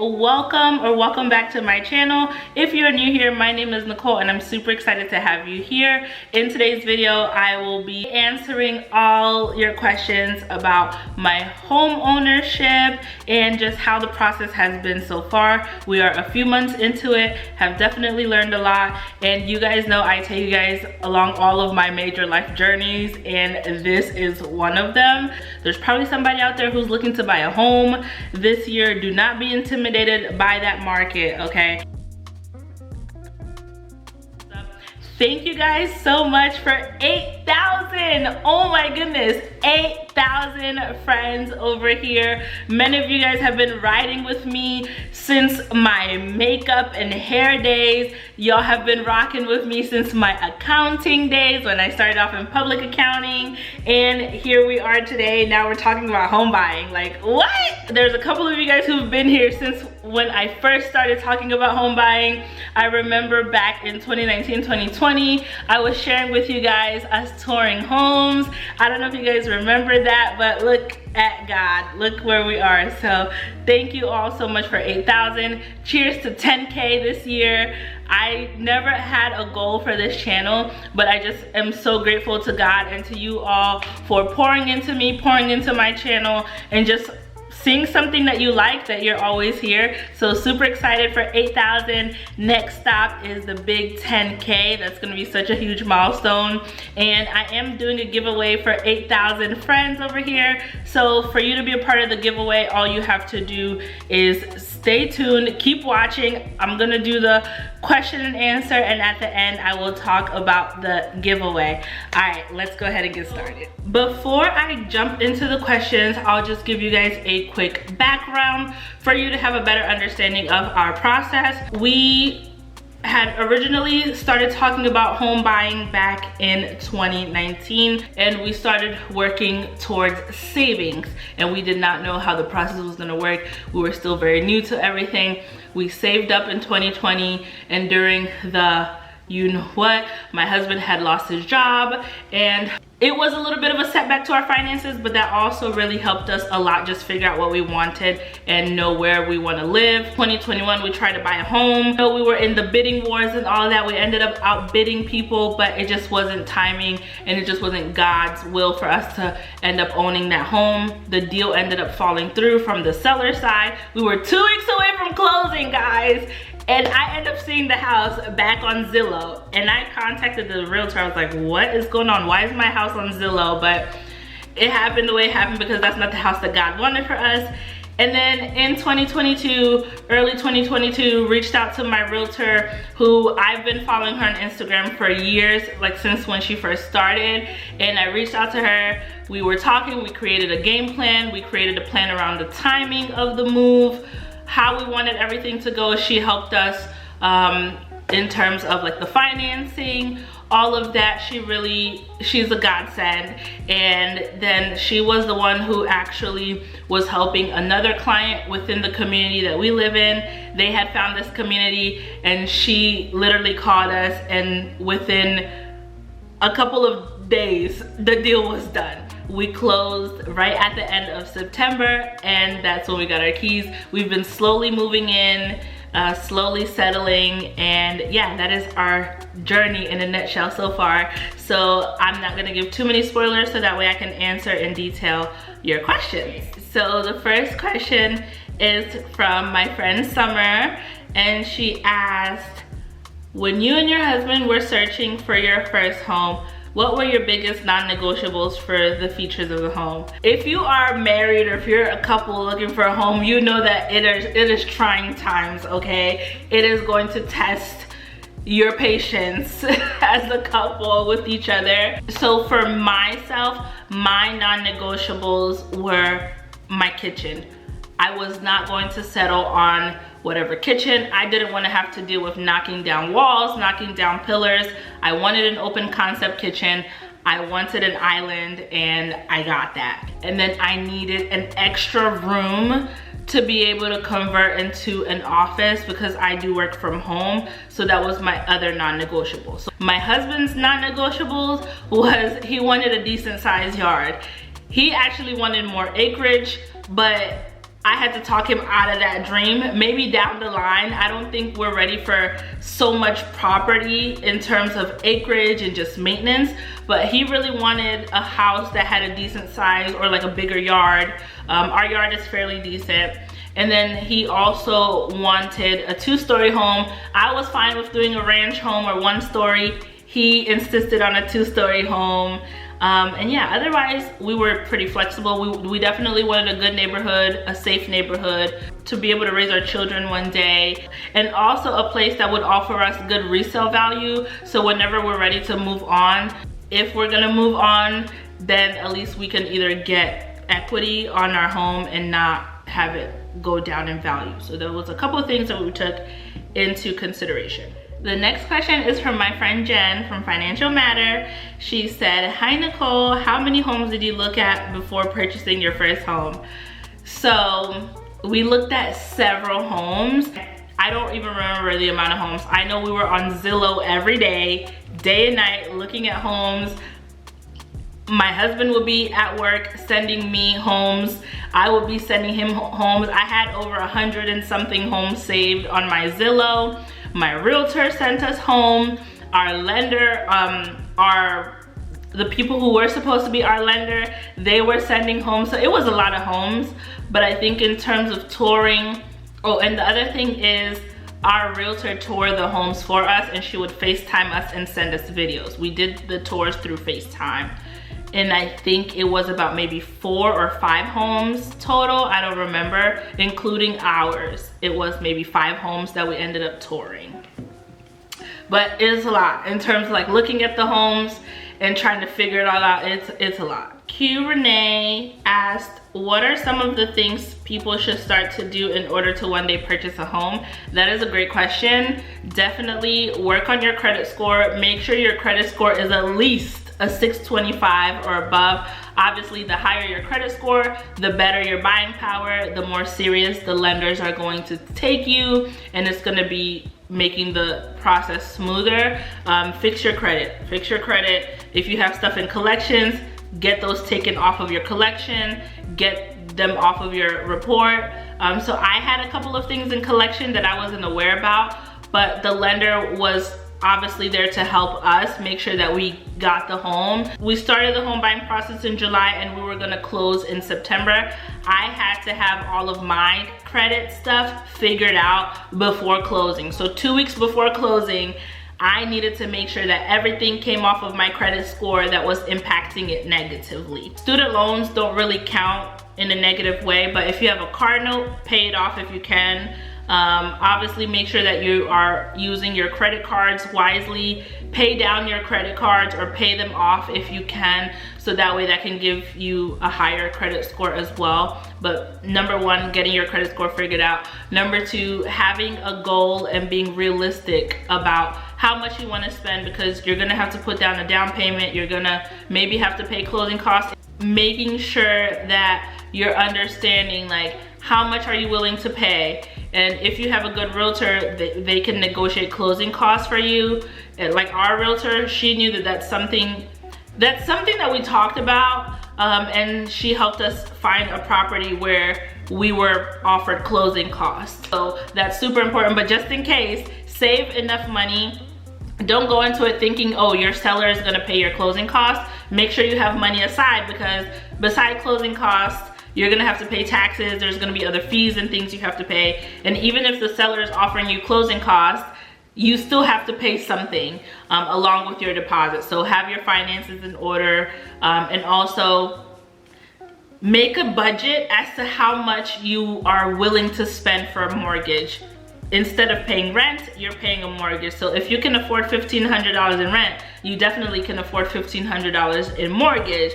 welcome back to my channel. If you're new here, my name is Nicole and I'm super excited to have you here. In today's video, I will be answering all your questions about my home ownership and just how the process has been so far. We are a few months into it, have definitely learned a lot, and you guys know I take you guys along all of my major life journeys, and this is one of them. There's probably somebody out there who's looking to buy a home this year. Do not be intimidated by that market, okay? Thank you guys so much for 8,000. Oh my goodness, 8,000 friends over here. Many of you guys have been riding with me since my makeup and hair days. Y'all have been rocking with me since my accounting days when I started off in public accounting. And here we are today. Now we're talking about home buying. Like, what? There's a couple of you guys who've been here since when I first started talking about home buying. I remember back in 2019, 2020, I was sharing with you guys us touring homes. I don't know if you guys remember that, but look at God, look where we are. So thank you all so much for 8,000. Cheers to 10K this year. I never had a goal for this channel, but I just am so grateful to God and to you all for pouring into me, pouring into my channel, and just seeing something that you like, that you're always here. So super excited for 8,000. Next stop is the big 10K. That's gonna be such a huge milestone. And I am doing a giveaway for 8,000 friends over here. So for you to be a part of the giveaway, all you have to do is stay tuned, keep watching. I'm gonna do the question and answer, and at the end I will talk about the giveaway. All right, let's go ahead and get started. Before I jump into the questions, I'll just give you guys a quick background for you to have a better understanding of our process. We had originally started talking about home buying back in 2019, and we started working towards savings, and we did not know how the process was going to work. We were still very new to everything. We saved up in 2020, and during the you know what, my husband had lost his job, and it was a little bit of a setback to our finances, but that also really helped us a lot just figure out what we wanted and know where we want to live. 2021, we tried to buy a home. So we were in the bidding wars and all of that. We ended up outbidding people, but it just wasn't timing, and it just wasn't God's will for us to end up owning that home. The deal ended up falling through from the seller side. We were 2 weeks away from closing, guys. And I ended up seeing the house back on Zillow, and I contacted the realtor. I was like, what is going on? Why is my house on Zillow? But it happened the way it happened because that's not the house that God wanted for us. And then in 2022, early 2022, reached out to my realtor, who I've been following her on Instagram for years, like since when she first started. And I reached out to her, we were talking, we created a game plan, we created a plan around the timing of the move, how we wanted everything to go. She helped us in terms of like the financing, all of that. She's a godsend. And then she was the one who actually was helping another client within the community that we live in. They had found this community, and she literally called us, and within a couple of days, the deal was done. We closed right at the end of September, and that's when we got our keys. We've been slowly moving in, slowly settling, and yeah, that is our journey in a nutshell so far. So I'm not gonna give too many spoilers, so that way I can answer in detail your questions. So the first question is from my friend Summer, and she asked, when you and your husband were searching for your first home, what were your biggest non-negotiables for the features of the home? If you are married, or if you're a couple looking for a home, you know that it is trying times, okay? It is going to test your patience as a couple with each other. So for myself, my non-negotiables were my kitchen. I was not going to settle on whatever kitchen. I didn't want to have to deal with knocking down walls, knocking down pillars. I wanted an open concept kitchen. I wanted an island, and I got that. And then I needed an extra room to be able to convert into an office because I do work from home. So that was my other non-negotiable. So my husband's non-negotiables was he wanted a decent sized yard. He actually wanted more acreage, but I had to talk him out of that dream. Maybe down the line, I don't think we're ready for so much property in terms of acreage and just maintenance, but he really wanted a house that had a decent size or like a bigger yard. Our yard is fairly decent. And then he also wanted a 2-story home. I was fine with doing a ranch home or 1-story. He insisted on a 2-story home. And yeah, otherwise we were pretty flexible. We definitely wanted a good neighborhood, a safe neighborhood to be able to raise our children one day, and also a place that would offer us good resale value. So whenever we're ready to move on, if we're gonna move on, then at least we can either get equity on our home and not have it go down in value. So there was a couple of things that we took into consideration. The next question is from my friend Jen from Financial Matter. She said, "Hi Nicole, how many homes did you look at before purchasing your first home?" So we looked at several homes. I don't even remember the amount of homes. I know we were on Zillow every day and night, looking at homes. My husband would be at work sending me homes. I would be sending him homes. I had over 100 and something homes saved on my Zillow. My realtor sent us home. Our lender, the people who were supposed to be our lender, they were sending homes. So it was a lot of homes. But I think in terms of touring, oh, and the other thing is our realtor toured the homes for us, and she would FaceTime us and send us videos. We did the tours through FaceTime. And I think it was about maybe 4 or 5 homes total. I don't remember, including ours. It was maybe 5 homes that we ended up touring. But it's a lot in terms of like looking at the homes and trying to figure it all out. It's a lot. Q Renee asked, what are some of the things people should start to do in order to one day purchase a home? That is a great question. Definitely work on your credit score. Make sure your credit score is at least a 625 or above. Obviously, the higher your credit score, the better your buying power, the more serious the lenders are going to take you, and it's gonna be making the process smoother. Fix your credit. Fix your credit. If you have stuff in collections, get those taken off of your collection, get them off of your report. So I had a couple of things in collection that I wasn't aware about, but the lender was obviously there to help us make sure that we got the home. We started the home buying process in July and we were gonna close in September. I had to have all of my credit stuff figured out before closing. So 2 weeks before closing, I needed to make sure that everything came off of my credit score that was impacting it negatively. Student loans don't really count in a negative way, but if you have a car note, pay it off if you can. Obviously make sure that you are using your credit cards wisely. Pay down your credit cards or pay them off if you can, so that way that can give you a higher credit score as well. But number 1, getting your credit score figured out. Number 2, having a goal and being realistic about how much you want to spend, because you're gonna have to put down a down payment, you're gonna maybe have to pay closing costs. Making sure that you're understanding like how much are you willing to pay, and if you have a good realtor, they can negotiate closing costs for you. And like our realtor, she knew that that's something that we talked about, and she helped us find a property where we were offered closing costs. So that's super important. But just in case, save enough money. Don't go into it thinking, oh, your seller is gonna pay your closing costs. Make sure you have money aside, because besides closing costs, you're gonna have to pay taxes. There's gonna be other fees and things you have to pay. And even if the seller is offering you closing costs, you still have to pay something along with your deposit. So have your finances in order, and also make a budget as to how much you are willing to spend for a mortgage. Instead of paying rent, you're paying a mortgage. So if you can afford $1,500 in rent, you definitely can afford $1,500 in mortgage.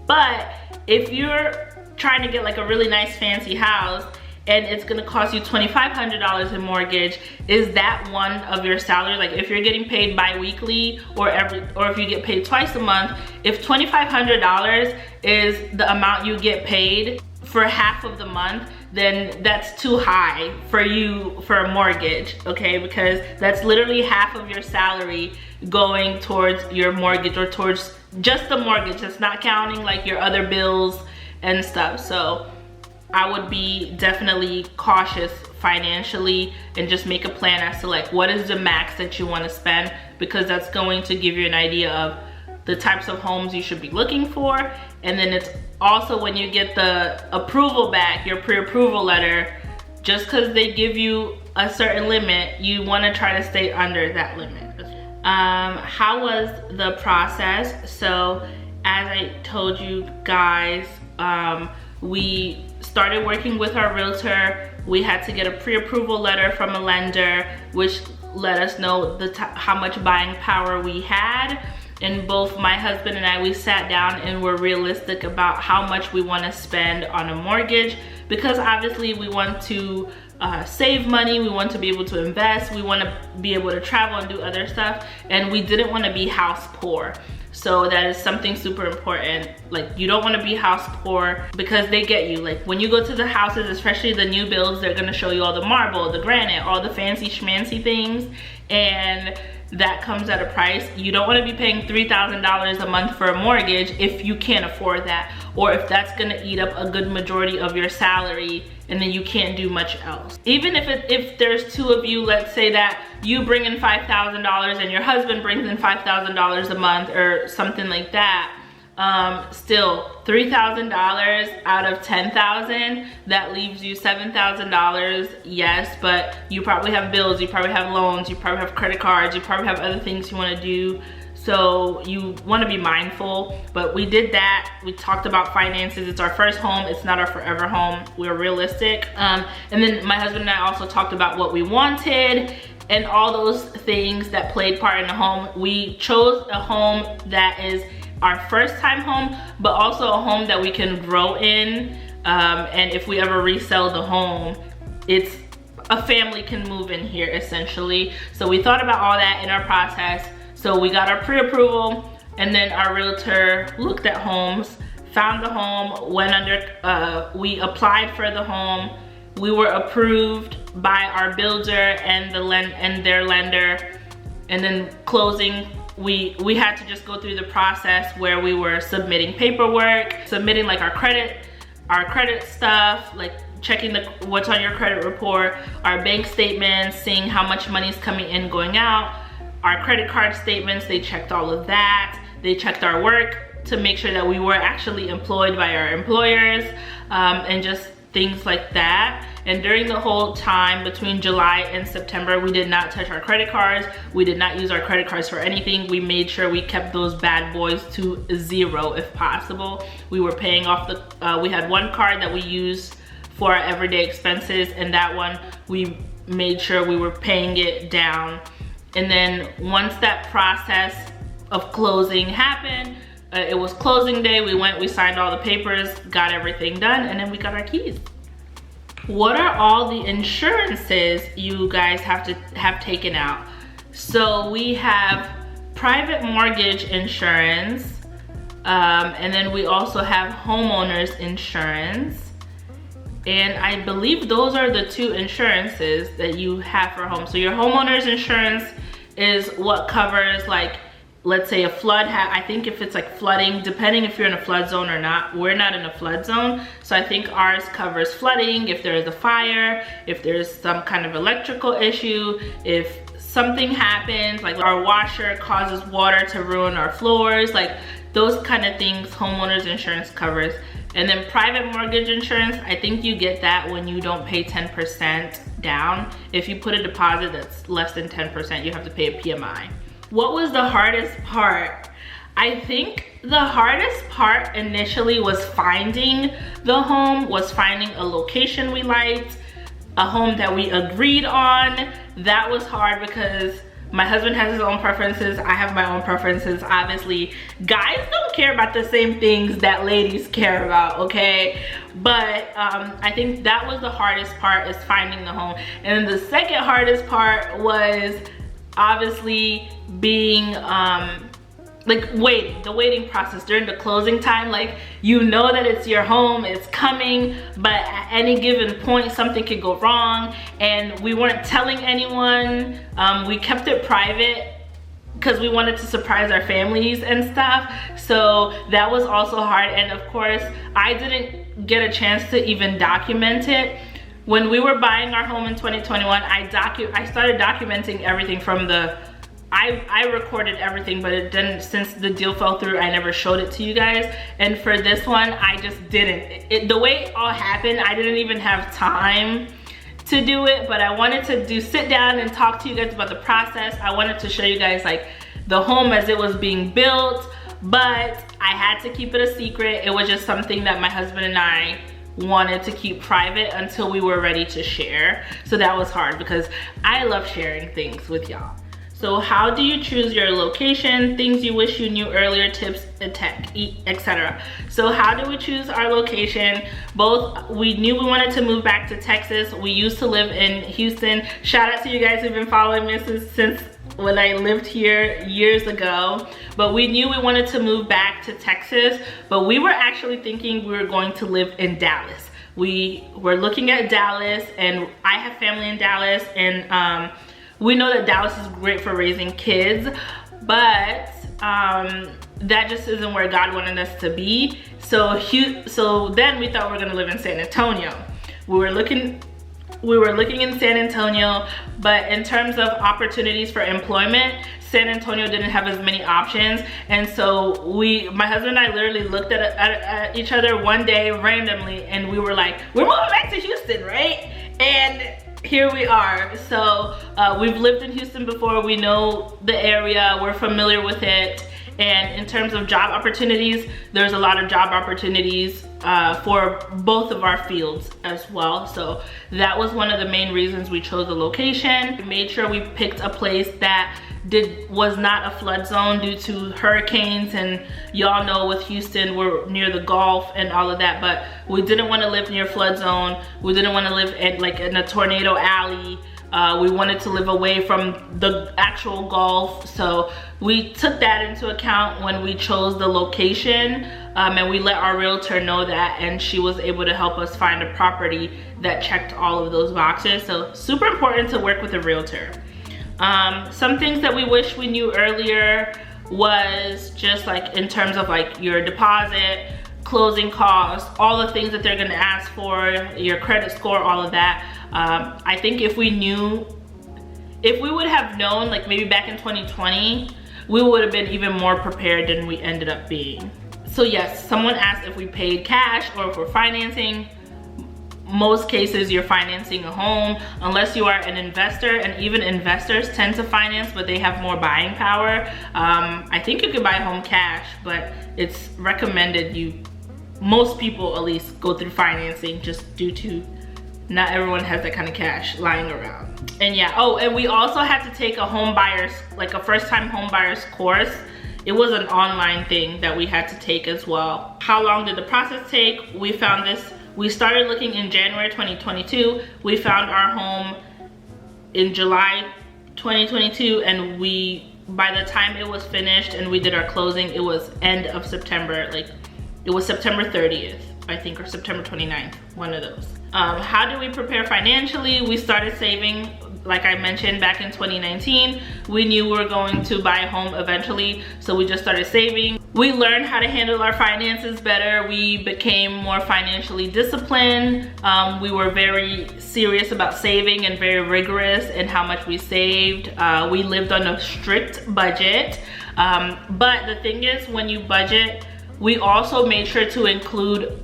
But if you're trying to get like a really nice fancy house and it's gonna cost you $2,500 in mortgage, is that one of your salary? Like if you're getting paid bi-weekly or if you get paid twice a month, if $2,500 is the amount you get paid for half of the month, then that's too high for you for a mortgage, okay? Because that's literally half of your salary going towards your mortgage, or towards just the mortgage. That's not counting like your other bills and stuff. So I would be definitely cautious financially and just make a plan as to like what is the max that you want to spend, because that's going to give you an idea of the types of homes you should be looking for. And then it's also when you get the approval back, your pre-approval letter, just because they give you a certain limit, you want to try to stay under that limit. How was the process? So as I told you guys, we started working with our realtor. We had to get a pre-approval letter from a lender, which let us know how much buying power we had. And both my husband and I, we sat down and were realistic about how much we want to spend on a mortgage, because obviously we want to save money, we want to be able to invest, we want to be able to travel and do other stuff, and we didn't want to be house poor. So that is something super important. Like, you don't want to be house poor because they get you. Like, when you go to the houses, especially the new builds, they're going to show you all the marble, the granite, all the fancy schmancy things, and that comes at a price. You don't want to be paying $3,000 a month for a mortgage if you can't afford that, or if that's going to eat up a good majority of your salary and then you can't do much else. Even if there's two of you, let's say that you bring in $5,000 and your husband brings in $5,000 a month or something like that, still $3,000 out of $10,000, that leaves you $7,000. Yes, but you probably have bills, you probably have loans, you probably have credit cards, you probably have other things you want to do. So you want to be mindful. But we did that. We talked about finances. It's our first home, it's not our forever home. We're realistic. And then my husband and I also talked about what we wanted and all those things that played part in the home. We chose a home that is our first time home, but also a home that we can grow in. And if we ever resell the home, it's a family can move in here essentially. So we thought about all that in our process. So we got our pre-approval, and then our realtor looked at homes, found the home, went under, we applied for the home. We were approved by our builder and their lender. And then closing, we had to just go through the process where we were submitting paperwork, submitting like our credit stuff, like checking what's on your credit report, our bank statements, seeing how much money is coming in, going out, our credit card statements. They checked all of that. They checked our work to make sure that we were actually employed by our employers, and just things like that. And during the whole time between July and September, we did not touch our credit cards. We did not use our credit cards for anything. We made sure we kept those bad boys to zero if possible. We were paying off we had one card that we used for our everyday expenses, and that one we made sure we were paying it down. And then once that process of closing happened, it was closing day, we signed all the papers, got everything done, and then we got our keys. What are all the insurances you guys have taken out? So we have private mortgage insurance, and then we also have homeowners insurance. And I believe those are the two insurances that you have for home. So your homeowner's insurance is what covers, like, let's say a flood, I think if it's like flooding, depending if you're in a flood zone or not. We're not in a flood zone, so I think ours covers flooding, if there is a fire, if there's some kind of electrical issue, if something happens, like our washer causes water to ruin our floors, like those kind of things, homeowners insurance covers. And then private mortgage insurance, I think you get that when you don't pay 10% down. If you put a deposit that's less than 10%, you have to pay a PMI. What was the hardest part? I think the hardest part initially was finding the home, was finding a location we liked, a home that we agreed on. That was hard because my husband has his own preferences, I have my own preferences. Obviously, guys don't care about the same things that ladies care about, okay? But I think that was the hardest part, is finding the home. And the second hardest part was obviously being the waiting process during the closing time. Like, you know that it's your home, it's coming, but at any given point something could go wrong, and we weren't telling anyone. We kept it private because we wanted to surprise our families and stuff. So that was also hard. And of course, I didn't get a chance to even document it. When we were buying our home in 2021, I started documenting everything from the, I recorded everything, but it didn't, since the deal fell through, I never showed it to you guys. And for this one, I just didn't. The way it all happened, I didn't even have time to do it, but I wanted to sit down and talk to you guys about the process. I wanted to show you guys like the home as it was being built, but I had to keep it a secret. It was just something that my husband and I wanted to keep private until we were ready to share. So that was hard because I love sharing things with y'all. So how do you choose your location, things you wish you knew earlier, tips, etc. So how do we choose our location? Both, we knew we wanted to move back to Texas. We used to live in Houston. Shout out to you guys who've been following me since when I lived here years ago. But we knew we wanted to move back to Texas, but we were actually thinking we were going to live in Dallas. We were looking at Dallas, and I have family in Dallas, and we know that Dallas is great for raising kids, but that just isn't where God wanted us to be. So then we thought we were gonna live in San Antonio. We were looking in San Antonio, but in terms of opportunities for employment, San Antonio didn't have as many options. And so my husband and I literally looked at each other one day randomly, and we were like, we're moving back to Houston, right? And here we are. So we've lived in Houston before. We know the area, we're familiar with it. And in terms of job opportunities, there's a lot of job opportunities for both of our fields as well. So that was one of the main reasons we chose the location. We made sure we picked a place that was not a flood zone due to hurricanes, and y'all know with Houston we're near the Gulf and all of that, but we didn't want to live near flood zone. We didn't want to live in a tornado alley. We wanted to live away from the actual Gulf, so we took that into account when we chose the location, and we let our realtor know that, and she was able to help us find a property that checked all of those boxes. So super important to work with a realtor. Some things that we wish we knew earlier was just like in terms of like your deposit, closing costs, all the things that they're gonna ask for, your credit score, all of that. I think if we would have known, like maybe back in 2020, we would have been even more prepared than we ended up being. So yes, someone asked if we paid cash or if we're financing. Most cases you're financing a home unless you are an investor, and even investors tend to finance, but they have more buying power. I think you could buy a home cash, but it's recommended most people at least go through financing, just due to not everyone has that kind of cash lying around. And yeah, oh, and we also had to take a first-time home buyers course. It was an online thing that we had to take as well. How long did the process take? We started looking in January 2022. We found our home in July 2022, and by the time it was finished and we did our closing, it was end of September. Like, it was September 30th, I think, or September 29th, one of those. How do we prepare financially? We started saving, like I mentioned, back in 2019. We knew we were going to buy a home eventually, so we just started saving. We learned how to handle our finances better. We became more financially disciplined. We were very serious about saving and very rigorous in how much we saved. We lived on a strict budget. But the thing is, when you budget, we also made sure to include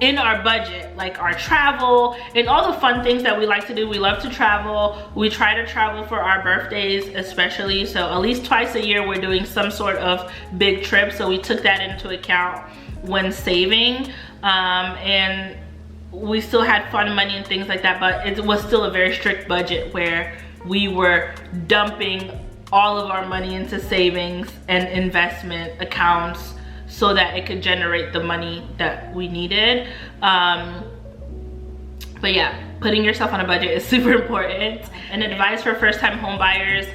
in our budget, like our travel and all the fun things that we like to do. We love to travel. We try to travel for our birthdays especially. So at least twice a year we're doing some sort of big trip. So we took that into account when saving. And we still had fun money and things like that, but it was still a very strict budget where we were dumping all of our money into savings and investment accounts so that it could generate the money that we needed. But yeah, putting yourself on a budget is super important. And advice for first-time home buyers: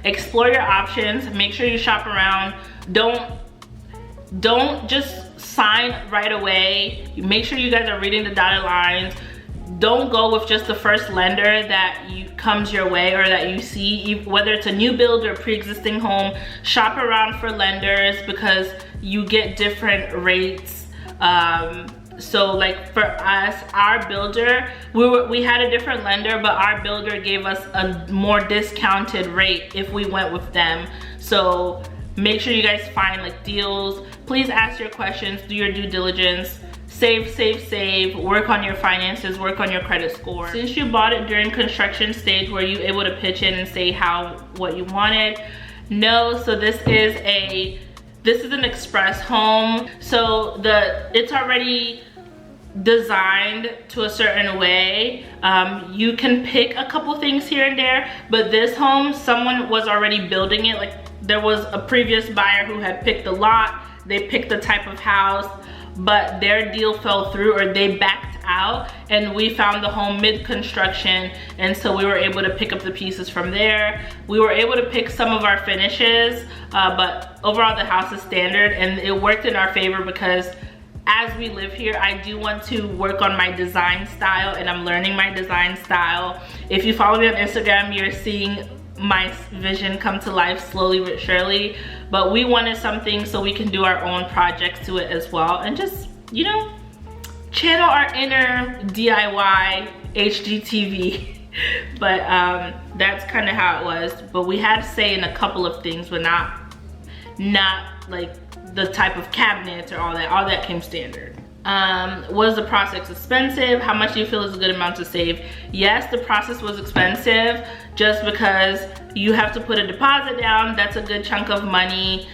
explore your options, make sure you shop around. Don't just sign right away. Make sure you guys are reading the dotted lines. Don't go with just the first lender that comes your way or that you see, whether it's a new build or pre-existing home. Shop around for lenders because you get different rates. So like for us, our builder, we had a different lender, but our builder gave us a more discounted rate if we went with them. So make sure you guys find like deals. Please ask your questions, do your due diligence, save, save, save, work on your finances, work on your credit score. Since you bought it during construction stage, were you able to pitch in and say what you wanted? No. So this is an express home. So it's already designed to a certain way. You can pick a couple things here and there, but this home, someone was already building it. Like there was a previous buyer who had picked the lot, they picked the type of house, but their deal fell through, or they backed out, and we found the home mid-construction, and so we were able to pick up the pieces from there. We were able to pick some of our finishes, but overall the house is standard, and it worked in our favor because as we live here, I do want to work on my design style, and I'm learning my design style. If you follow me on Instagram, you're seeing my vision come to life slowly but surely. But we wanted something so we can do our own projects to it as well, and just, you know, channel our inner DIY HGTV. But that's kind of how it was. But we had say in a couple of things, but not like the type of cabinets or all that came standard. Was the process expensive? How much do you feel is a good amount to save? Yes, the process was expensive just because you have to put a deposit down. That's a good chunk of money.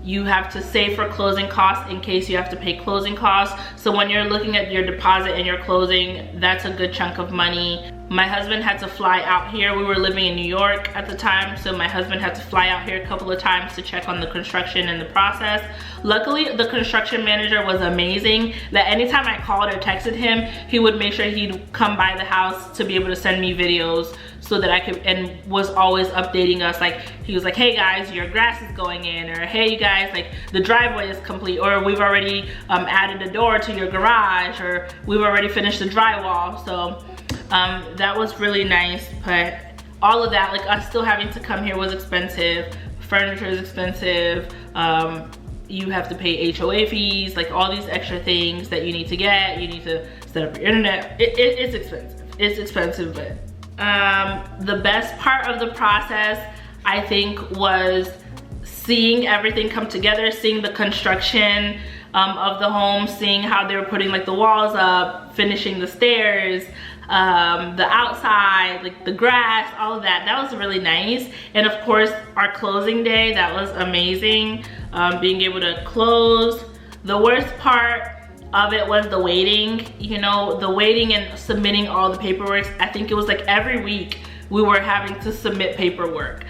You have to save for closing costs in case you have to pay closing costs. So when you're looking at your deposit and your closing, that's a good chunk of money. My husband had to fly out here. We were living in New York at the time, so my husband had to fly out here a couple of times to check on the construction and the process. Luckily, the construction manager was amazing, that anytime I called or texted him, he would make sure he'd come by the house to be able to send me videos so that I could, and was always updating us. Like, he was like, hey guys, your grass is going in, or hey you guys, like the driveway is complete, or we've already added a door to your garage, or we've already finished the drywall. So that was really nice. But all of that, like us still having to come here, was expensive. Furniture is expensive. You have to pay HOA fees, like all these extra things that you need to get. You need to set up your internet. It's expensive. It's expensive, but the best part of the process, I think, was seeing everything come together, seeing the construction of the home, seeing how they were putting like the walls up, finishing the stairs, the outside, like the grass, all of that. That was really nice. And of course, our closing day, that was amazing. Being able to close. The worst part of it was the waiting. You know, the waiting and submitting all the paperwork. I think it was like every week we were having to submit paperwork.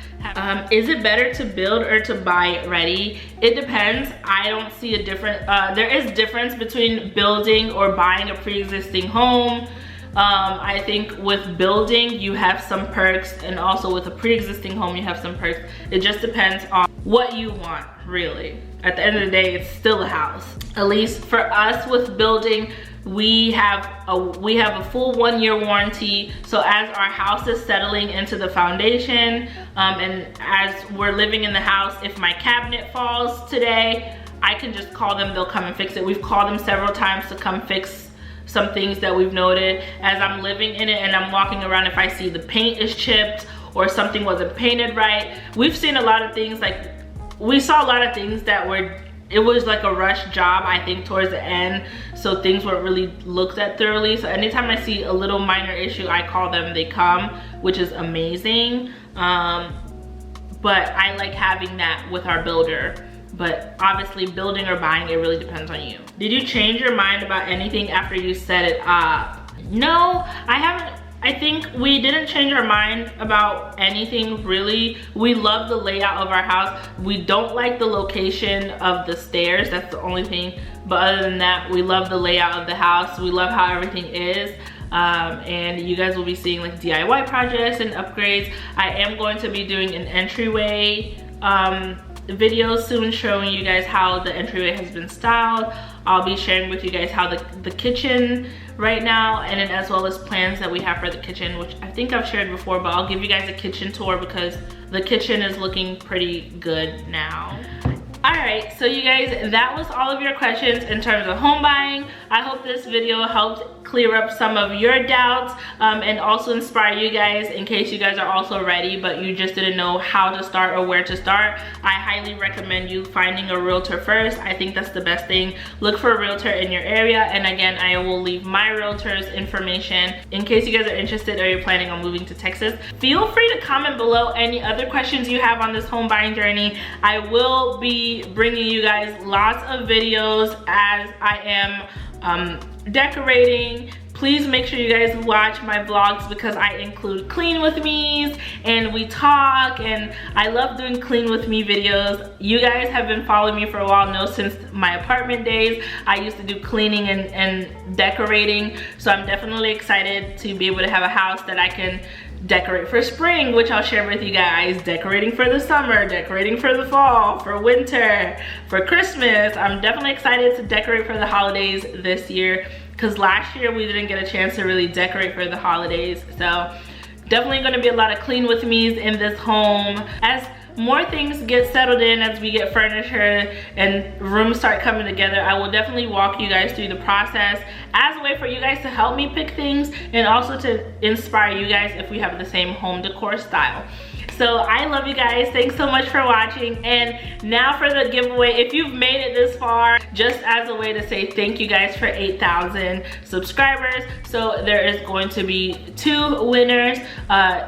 Is it better to build or to buy it ready? It depends. I don't see a difference. There is difference between building or buying a pre-existing home. I think with building, you have some perks, and also with a pre-existing home, you have some perks. It just depends on what you want, really. At the end of the day, it's still a house. At least for us with building, we have a full 1-year warranty. So as our house is settling into the foundation, and as we're living in the house, if my cabinet falls today, I can just call them, they'll come and fix it. We've called them several times to come fix some things that we've noted. As I'm living in it and I'm walking around, if I see the paint is chipped or something wasn't painted right, we've seen a lot of things. Like, we saw a lot of things that were, it was like a rush job, I think, towards the end, so things weren't really looked at thoroughly. So anytime I see a little minor issue, I call them, they come, which is amazing. But I like having that with our builder. But obviously, building or buying, it really depends on you. Did you change your mind about anything after you set it up? No, I haven't. I think we didn't change our mind about anything, really. We love the layout of our house. We don't like the location of the stairs. That's the only thing. But other than that, we love the layout of the house. We love how everything is. And you guys will be seeing like DIY projects and upgrades. I am going to be doing an entryway video soon, showing you guys how the entryway has been styled. I'll be sharing with you guys how the kitchen right now, and then as well as plans that we have for the kitchen, which I think I've shared before, but I'll give you guys a kitchen tour because the kitchen is looking pretty good now. All Alright, so you guys, that was all of your questions in terms of home buying. I hope this video helped clear up some of your doubts and also inspire you guys in case you guys are also ready but you just didn't know how to start or where to start. I highly recommend you finding a realtor first. I think that's the best thing. Look for a realtor in your area, and again, I will leave my realtor's information in case you guys are interested or you're planning on moving to Texas. Feel free to comment below any other questions you have on this home buying journey. I will be bringing you guys lots of videos as I am decorating. Please make sure you guys watch my vlogs because I include clean with me's and we talk, and I love doing clean with me videos. You guys have been following me for a while, know since my apartment days I used to do cleaning and decorating, so I'm definitely excited to be able to have a house that I can decorate for spring, which I'll share with you guys, decorating for the summer, decorating for the fall, for winter, for Christmas. I'm definitely excited to decorate for the holidays this year because last year we didn't get a chance to really decorate for the holidays. So definitely going to be a lot of clean with me's in this home. As more things get settled in, as we get furniture and rooms start coming together, I will definitely walk you guys through the process as a way for you guys to help me pick things and also to inspire you guys if we have the same home decor style. So I love you guys. Thanks so much for watching. And now for the giveaway. If you've made it this far, just as a way to say thank you guys for 8,000 subscribers. So there is going to be 2 winners.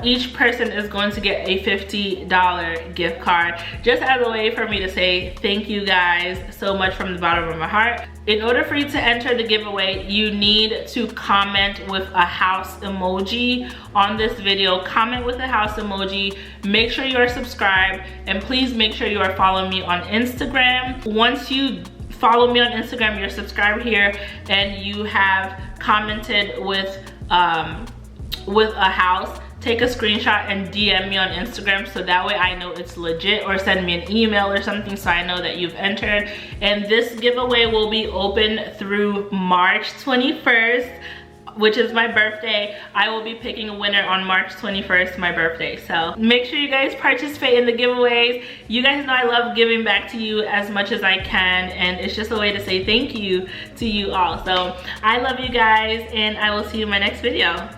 Each person is going to get a $50 gift card. Just as a way for me to say thank you guys so much from the bottom of my heart. In order for you to enter the giveaway, you need to comment with a house emoji on this video. Comment with a house emoji. Make sure you are subscribed, and please make sure you are following me on Instagram. Once you follow me on Instagram, you're subscribed here, and you have commented with a house, take a screenshot and DM me on Instagram so that way I know it's legit, or send me an email or something so I know that you've entered. And this giveaway will be open through March 21st, which is my birthday. I will be picking a winner on March 21st, my birthday. So make sure you guys participate in the giveaways. You guys know I love giving back to you as much as I can, and it's just a way to say thank you to you all. So I love you guys, and I will see you in my next video.